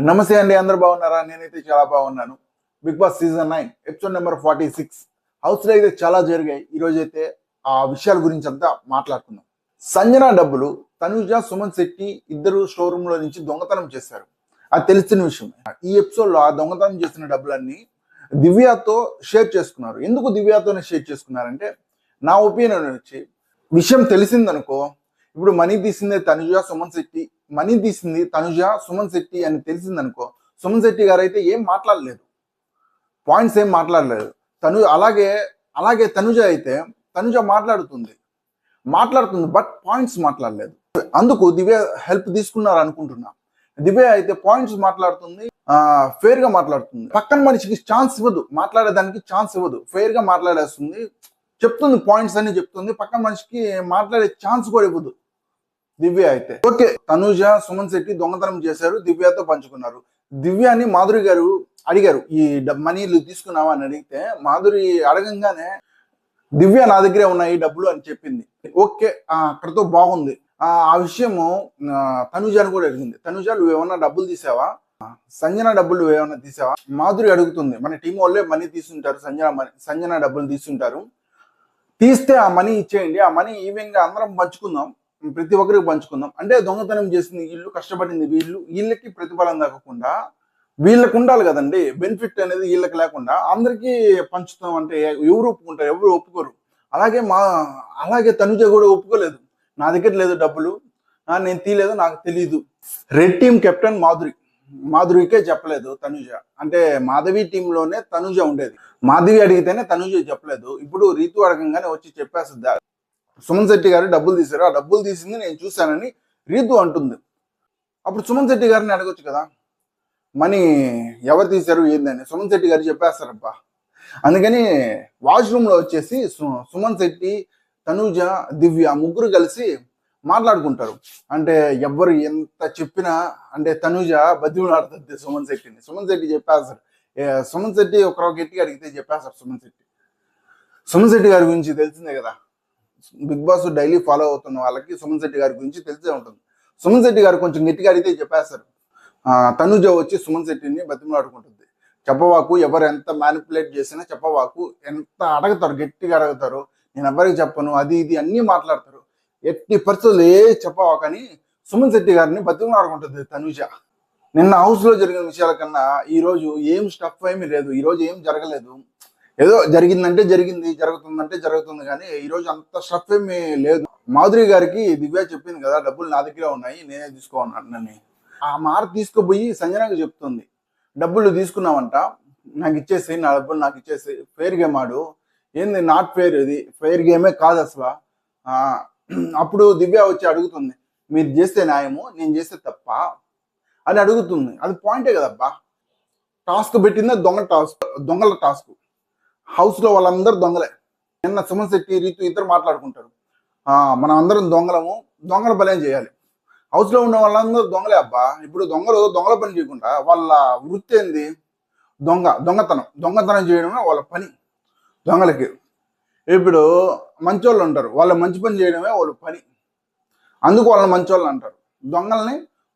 నమస్తే అండి, అందరు బాగున్నారా? నేనైతే చాలా బాగున్నాను. Bigg Boss season 9 episode number 46 house లో అయితే చాలా జరిగాయి. ఈ రోజు అయితే ఆ విషయాల గురించి అంతా మాట్లాడుకుందాం. సంజన డబ్బులు తనుజ, సుమన్ శెట్టి ఇద్దరు స్టోర్ రూమ్ లో నుంచి దొంగతనం చేశారు. అది తెలిసిన విషయం. ఈ ఎపిసోడ్ లో ఆ దొంగతనం చేసిన డబ్బులన్నీ దివ్యతో షేర్ చేసుకున్నారు. ఎందుకు దివ్యతోనే షేర్ చేసుకున్నారంటే, నా ఒపీనియన్ వచ్చి, విషయం తెలిసిందనుకో, ఇప్పుడు మనీ తీసిందే తనుజ, సుమన్ శెట్టి, మనీ తీసింది తనుజ, సుమన్ శెట్టి అని తెలిసిందనుకో, సుమన్ శెట్టి గారు అయితే ఏం మాట్లాడలేదు, పాయింట్స్ ఏం మాట్లాడలేదు. అలాగే అలాగే తనుజ అయితే తనుజ మాట్లాడుతుంది, బట్ పాయింట్స్ మాట్లాడలేదు. అందుకు దివ్య హెల్ప్ తీసుకున్నారు అనుకుంటున్నా. దివ్య అయితే పాయింట్స్ మాట్లాడుతుంది, ఫెయిర్ గా మాట్లాడుతుంది. పక్కన మనిషికి ఛాన్స్ ఇవ్వదు, మాట్లాడేదానికి ఛాన్స్ ఇవ్వదు, ఫెయిర్ గా మాట్లాడేస్తుంది, చెప్తుంది, పాయింట్స్ అన్ని చెప్తుంది. పక్కన మనిషికి మాట్లాడే ఛాన్స్ కూడా ఇవ్వదు దివ్య అయితే. ఓకే, తనుజ, సుమన్ శెట్టి దొంగతనం చేశారు, దివ్యతో పంచుకున్నారు. దివ్యాని మాధురి గారు అడిగారు, ఈ మనీలు తీసుకున్నావా అని అడిగితే, మాధురి అడగంగానే దివ్య నా దగ్గరే ఉన్నాయి డబ్బులు అని చెప్పింది. ఓకే, అక్కడతో బాగుంది. ఆ విషయము తనుజాని కూడా అడిగింది. తనుజ, నువ్వు ఏమన్నా డబ్బులు తీసావా? సంజన డబ్బులు నువ్వేమన్నా తీసావా? మాధురి అడుగుతుంది. మన టీం వాళ్ళే మనీ తీసుంటారు, సంజన డబ్బులు తీసుంటారు, తీస్తే ఆ మనీ ఇచ్చేయండి, ఆ మనీ ఈవెన్ గా అందరం పంచుకుందాం, ప్రతి ఒక్కరికి పంచుకుందాం. అంటే దొంగతనం చేసింది వీళ్ళు, కష్టపడింది వీళ్ళకి ప్రతిఫలం దక్కకుండా వీళ్ళకు ఉండాలి కదండి, బెనిఫిట్ అనేది వీళ్ళకి లేకుండా అందరికీ పంచుతాం అంటే ఎవరు ఒప్పుకుంటారు? ఎవరు ఒప్పుకోరు. అలాగే తనుజ కూడా ఒప్పుకోలేదు, నా దగ్గర లేదు డబ్బులు, నేను తీయలేదు, నాకు తెలీదు. రెడ్ టీమ్ కెప్టెన్ మాధురికే చెప్పలేదు తనుజ. అంటే మాధవి టీంలోనే తనుజ ఉండేది, మాధవి అడిగితేనే తనుజ చెప్పలేదు. ఇప్పుడు రీతు అడగంగానే వచ్చి చెప్పేస్తుంది, సుమన్ శెట్టి గారు డబ్బులు తీశారు, ఆ డబ్బులు తీసింది నేను చూశానని రీతు అంటుంది. అప్పుడు సుమన్ శెట్టి గారిని అడగొచ్చు కదా, మనీ ఎవరు తీశారు ఏందని. సుమన్ శెట్టి గారు చెప్పేస్తారబ్బా. అందుకని వాష్రూమ్ లో వచ్చేసి సుమన్ శెట్టి, తనుజ, దివ్య ముగ్గురు కలిసి మాట్లాడుకుంటారు. అంటే ఎవరు ఎంత చెప్పినా, అంటే తనుజ బతిమలాడుతుంది సుమన్ శెట్టిని. సుమన్ శెట్టి చెప్పేస్తారు, సుమన్ శెట్టి ఒకరో గట్టిగా అడిగితే చెప్పేస్తారు సుమన్ శెట్టి గారి గురించి తెలిసిందే కదా, బిగ్ బాస్ డైలీ ఫాలో అవుతున్న వాళ్ళకి సుమన్ శెట్టి గారి గురించి తెలిసే ఉంటుంది. సుమన్ శెట్టి గారు కొంచెం గట్టిగా అడిగితే చెప్పేస్తారు. తనుజ వచ్చి సుమన్ శెట్టిని బతిమలాడుకుంటుంది, చెప్పవాకు, ఎవరు ఎంత మ్యానిపులేట్ చేసినా చెప్పవాకు, ఎంత అడగతారు, గట్టిగా అడుగుతారు, నేను ఎవరికి చెప్పను, అది ఇది అన్నీ మాట్లాడతారు, ఎట్టి పరిస్థితులు చెప్పవాకని సుమన్ శెట్టి గారిని బతిమలాడుకుంటుంది తనుజ. నిన్న హౌస్ లో జరిగిన విషయాల కన్నా ఈ రోజు ఏం స్టఫ్ ఏమీ లేదు, ఈ రోజు ఏం జరగలేదు. ఏదో జరిగిందంటే జరిగింది, జరుగుతుందంటే జరుగుతుంది, కానీ ఈ రోజు అంత స్టఫ్ ఏమీ లేదు. మాధురి గారికి దివ్య చెప్పింది కదా, డబ్బులు నా దగ్గర ఉన్నాయి, నేనే తీసుకోవాలని. ఆ మాట తీసుకుపోయి సంజనకు చెప్తుంది, డబ్బులు తీసుకున్నావంట, నాకు ఇచ్చేసి, నా డబ్బులు నాకు ఇచ్చేసి, ఫెయిర్ గేమ్ ఆడు. ఏంది నాట్ ఫెయిర్, ఇది ఫెయిర్ గేమే కాదు అసలు. అప్పుడు దివ్య వచ్చి అడుగుతుంది, మీరు చేస్తే న్యాయము, నేను చేస్తే తప్ప అని అడుగుతుంది. అది పాయింటే కదబ్బా. టాస్క్ పెట్టిందే దొంగల టాస్క్. హౌస్ లో వాళ్ళందరూ దొంగలే. నిన్న సుమన్ శెట్టి, రీతు ఇద్దరు మాట్లాడుకుంటారు, మనం అందరం దొంగల పని చేయాలి. హౌస్ లో ఉన్న వాళ్ళందరూ దొంగలే అబ్బా. ఇప్పుడు దొంగల పని చేయకుండా వాళ్ళ వృత్తి ఏంది? దొంగతనం చేయడమే వాళ్ళ పని దొంగలకి. ఇప్పుడు మంచోళ్ళు ఉంటారు, వాళ్ళ మంచి పని చేయడమే వాళ్ళ పని, అందుకు వాళ్ళని మంచోళ్ళు అంటారు.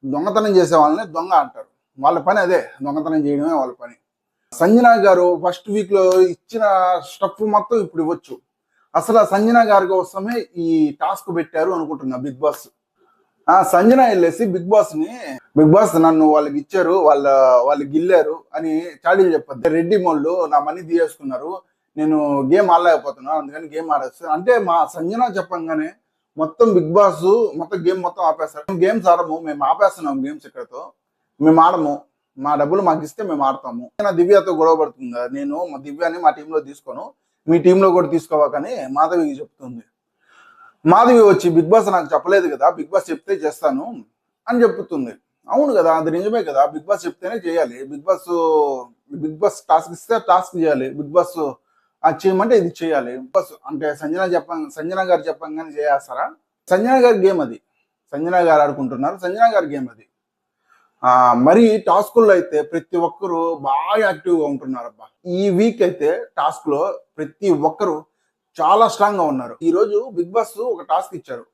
దొంగతనం చేసే వాళ్ళని దొంగ అంటారు, వాళ్ళ పని అదే, దొంగతనం చేయడమే వాళ్ళ పని. సంజన గారు ఫస్ట్ వీక్ లో ఇచ్చిన స్టఫ్ మొత్తం ఇప్పుడు ఇవ్వచ్చు. అసలు సంజన గారి కోసమే ఈ టాస్క్ పెట్టారు అనుకుంటున్నా బిగ్ బాస్. సంజన వెళ్ళేసి బిగ్ బాస్ నన్ను వాళ్ళకి ఇచ్చారు, వాళ్ళు గిల్లారు అని చాడీలు చెప్పద్దు. రెడ్డి మోళ్ళు నా మనీ తీసేసుకున్నారు, నేను గేమ్ ఆడలేకపోతున్నాను, అందుకని గేమ్ ఆడేస్తాను అంటే మా సంజన చెప్పంగానే మొత్తం బిగ్ బాస్ మొత్తం గేమ్ మొత్తం ఆపేస్తారు. గేమ్స్ ఆడము, మేము ఆపేస్తున్నాం గేమ్స్, ఇక్కడతో మేము ఆడము, మా డబ్బులు మాకు ఇస్తే మేము ఆడతాము. దివ్యతో గొడవ పడుతుంది, నేను మా దివ్యాని మా టీంలో తీసుకోను, మీ టీంలో కూడా తీసుకోవాలని మాధవికి చెప్తుంది. మాధవి వచ్చి బిగ్ బాస్ నాకు చెప్పలేదు కదా, బిగ్ బాస్ చెప్తే చేస్తాను అని చెప్తుంది. అవును కదా, అది నిజమే కదా, బిగ్ బాస్ చెప్తేనే చేయాలి. బిగ్ బాస్ టాస్క్ ఇస్తే టాస్క్ చేయాలి, బిగ్ బాస్ అది చేయమంటే ఇది చేయాలి. బస్ అంటే సంజన గారు చెప్పంగానే చేస్తారా? సంజన గారి గేమ్ అది, సంజన గారు ఆడుకుంటున్నారు, సంజన గారి గేమ్ అది. మరి టాస్కుల్లో అయితే ప్రతి ఒక్కరు బాగా యాక్టివ్గా ఉంటున్నారు అబ్బా. ఈ వీక్ అయితే టాస్క్ లో ప్రతి ఒక్కరు చాలా స్ట్రాంగ్ గా ఉన్నారు. ఈ రోజు బిగ్ బాస్ ఒక టాస్క్ ఇచ్చారు,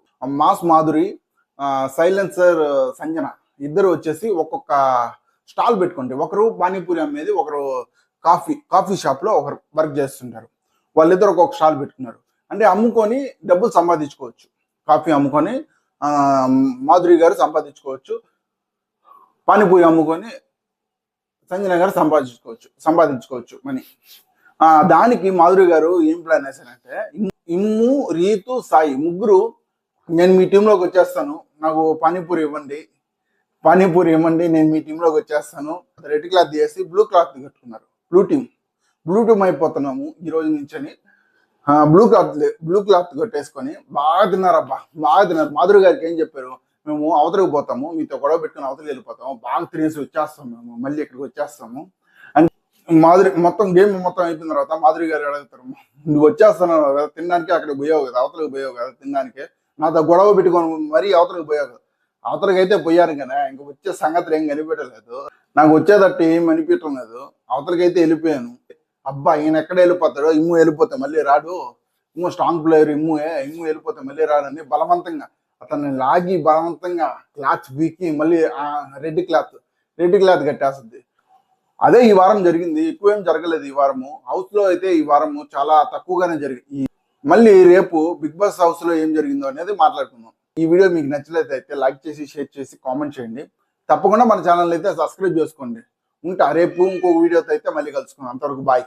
మాస్ మాధురి, సైలెన్సర్ సంజన ఇద్దరు వచ్చేసి ఒక్కొక్క స్టాల్ పెట్టుకోండి. ఒకరు పానీపూరి అమ్మేది, ఒకరు కాఫీ షాప్లో ఒకరు వర్క్ చేస్తుంటారు. వాళ్ళిద్దరు ఒక్కొక్క స్టాల్ పెట్టుకున్నారు అంటే అమ్ముకొని డబ్బులు సంపాదించుకోవచ్చు. కాఫీ అమ్ముకొని మాధురి గారు సంపాదించుకోవచ్చు, పానీపూరి అమ్ముకొని సంజన గారు సంపాదించుకోవచ్చు మనీ. దానికి మాధురి గారు ఏం ప్లాన్ వేశారంటే, ఇమ్ము, రీతు, సాయి ముగ్గురు నేను మీ టీంలోకి వచ్చేస్తాను, నాకు పానీపూరి ఇవ్వండి, నేను మీ టీంలోకి వచ్చేస్తాను. రెడ్ క్లాత్ చేసి బ్లూ క్లాత్ కట్టుకున్నారు. బ్లూ టీమ్ అయిపోతున్నాము ఈ రోజు నుంచి. బ్లూ క్లాత్ కట్టేసుకొని బాగా తిన్నారు. మాధురి గారికి ఏం చెప్పారు, మేము అవతలకు పోతాము, మీతో గొడవ పెట్టుకుని అవతలకి వెళ్ళిపోతాము, బాగా తినేసి వచ్చేస్తాము, మేము మళ్ళీ ఇక్కడికి వచ్చేస్తాము అని. మాధురి గేమ్ మొత్తం అయిపోయిన తర్వాత మాధురి గారు అడుగుతారు, నువ్వు వచ్చేస్తున్నావు కదా తినడానికి, అక్కడికి పోయావు కదా, అవతలకు పోయావు కదా తినడానికి, నాతో గొడవ పెట్టుకొని మరీ అవతలకు పోయావు కదా. అవతలకి అయితే పోయాను కదా, ఇంక వచ్చే సంగతులు ఏం కనిపెట్టలేదు, నాకు వచ్చేటట్టు ఏం అనిపించడం లేదు. అవతలకి అయితే వెళ్ళిపోయాను. అబ్బా ఈయన ఎక్కడ వెళ్ళిపోతాడో, ఇమ్ము వెళ్ళిపోతే మళ్ళీ రాడు, ఇమ్ము స్ట్రాంగ్ ప్లేయర్, ఇమ్ము వెళ్ళిపోతే మళ్ళీ రాడని బలవంతంగా అతన్ని లాగి బలవంతంగా క్లాత్ వీకి మళ్ళీ రెడ్ క్లాత్ కట్టేస్తుంది. అదే ఈ వారం జరిగింది, ఎక్కువ ఏం జరగలేదు ఈ వారము. హౌస్ లో అయితే ఈ వారము చాలా తక్కువగానే జరిగింది. మళ్ళీ రేపు బిగ్ బాస్ హౌస్ లో ఏం జరిగిందో అనేది మాట్లాడుకుందాం. ఈ వీడియో మీకు నచ్చలేదైతే లైక్ చేసి, షేర్ చేసి, కామెంట్ చేయండి. తప్పకుండా మన ఛానల్ అయితే సబ్స్క్రైబ్ చేసుకోండి. రేపు ఇంకో వీడియోతో అయితే మళ్ళీ కలుసుకుందాం. అంతవరకు బాయ్.